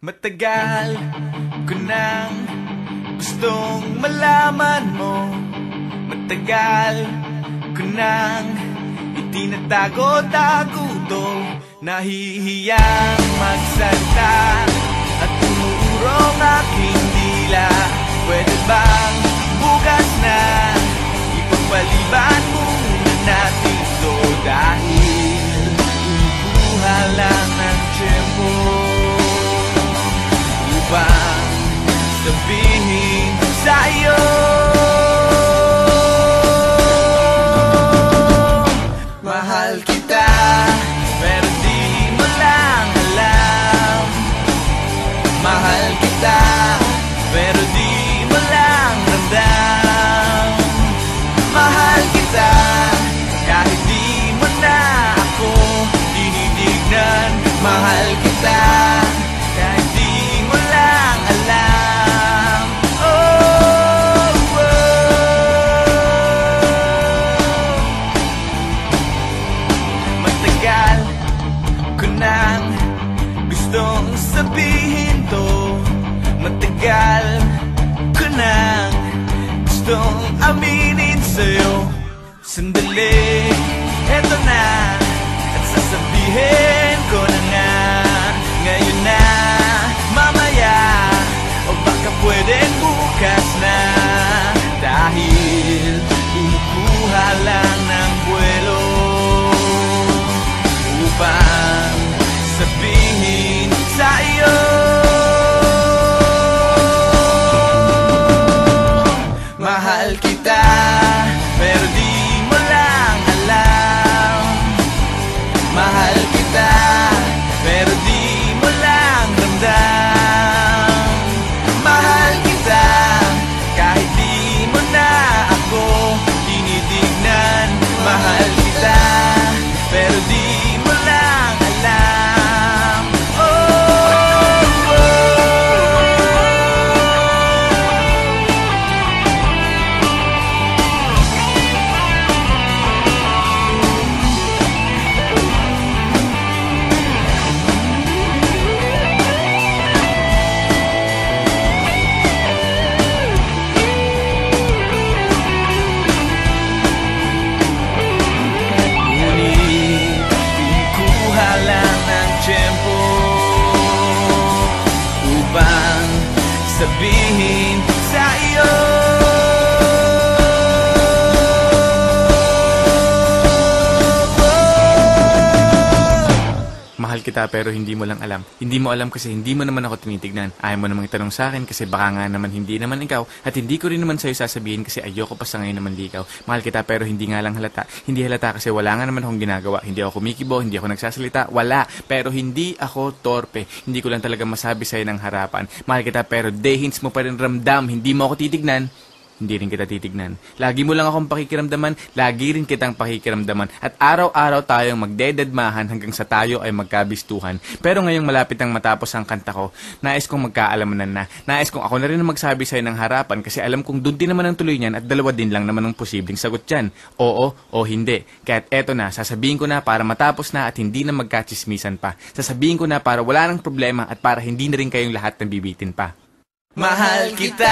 Matagal ko nang gustong malaman mo. Matagal ko nang itinatago-tago to. Nahihiyang magsalita at umuurong aking dila. Pwede bang bukas na ipagpaliban muna natin to? Dahil umuha lang ng tiyempo upang sabihin sa'yo mahal kita, pero di mo lang alam. Mahal kita, pero di mo lang ramdam. Mahal kita, kahit di mo na ako tinitignan. Mahal kita, kahit di mo lang alam. Oh, oh. Matagal ko nang gustong sabihin to. Matagal ko nang gustong aminin sa'yo. Sandali, eto na, at sasabihin ko na nga. Ngayon na, mamaya, o baka pwedeng bukas na. Dahil kumukuha lang ng buwelo upang sabihin sa'yo mahal kita, pero di mo lang alam. Mahal kita, pero di mo lang ramdam. Mahal kita, kahit di mo na ako tinitignan. Mahal kita, pero di mo lang alam. Oh, oh. Upang sabihin sa iyo mahal kita, pero hindi mo lang alam. Hindi mo alam kasi hindi mo naman ako tinitignan. Ayaw mo namang itanong sa akin kasi baka nga naman hindi naman ikaw. At hindi ko rin naman sa'yo sasabihin kasi ayoko pa sa ngayon naman ikaw. Mahal kita, pero hindi nga lang halata. Hindi halata kasi wala nga naman akong ginagawa. Hindi ako kumikibo, hindi ako nagsasalita. Wala. Pero hindi ako torpe. Hindi ko lang talaga masabi sa'yo ng harapan. Mahal kita, pero dehins mo pa rin ramdam. Hindi mo ako titignan. Hindi rin kita titignan. Lagi mo lang akong pakikiramdaman, lagi rin kitang pakikiramdaman. At araw-araw tayong magdededmahan hanggang sa tayo ay magkabistuhan. Pero ngayong malapit ang matapos ang kanta ko, nais kong magkaalamanan na. Nais kong ako na rin ang magsabi sa'yo ng harapan kasi alam kong doon din naman ang tuloy niyan at dalawa din lang naman ang posibleng sagot dyan. Oo o hindi. Kaya't eto na, sasabihin ko na para matapos na at hindi na magkachismisan pa. Sasabihin ko na para wala nang problema at para hindi na rin kayong lahat nabibitin pa. Mahal kita,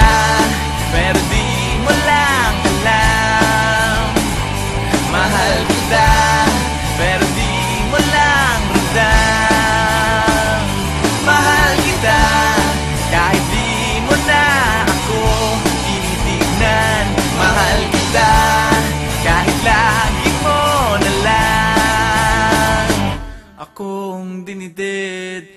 pero di mo lang alam. Mahal kita, pero di mo lang ramdam. Mahal kita, kahit di mo na ako tinitignan. Mahal kita, kahit lagi mo na lang akong dinidid.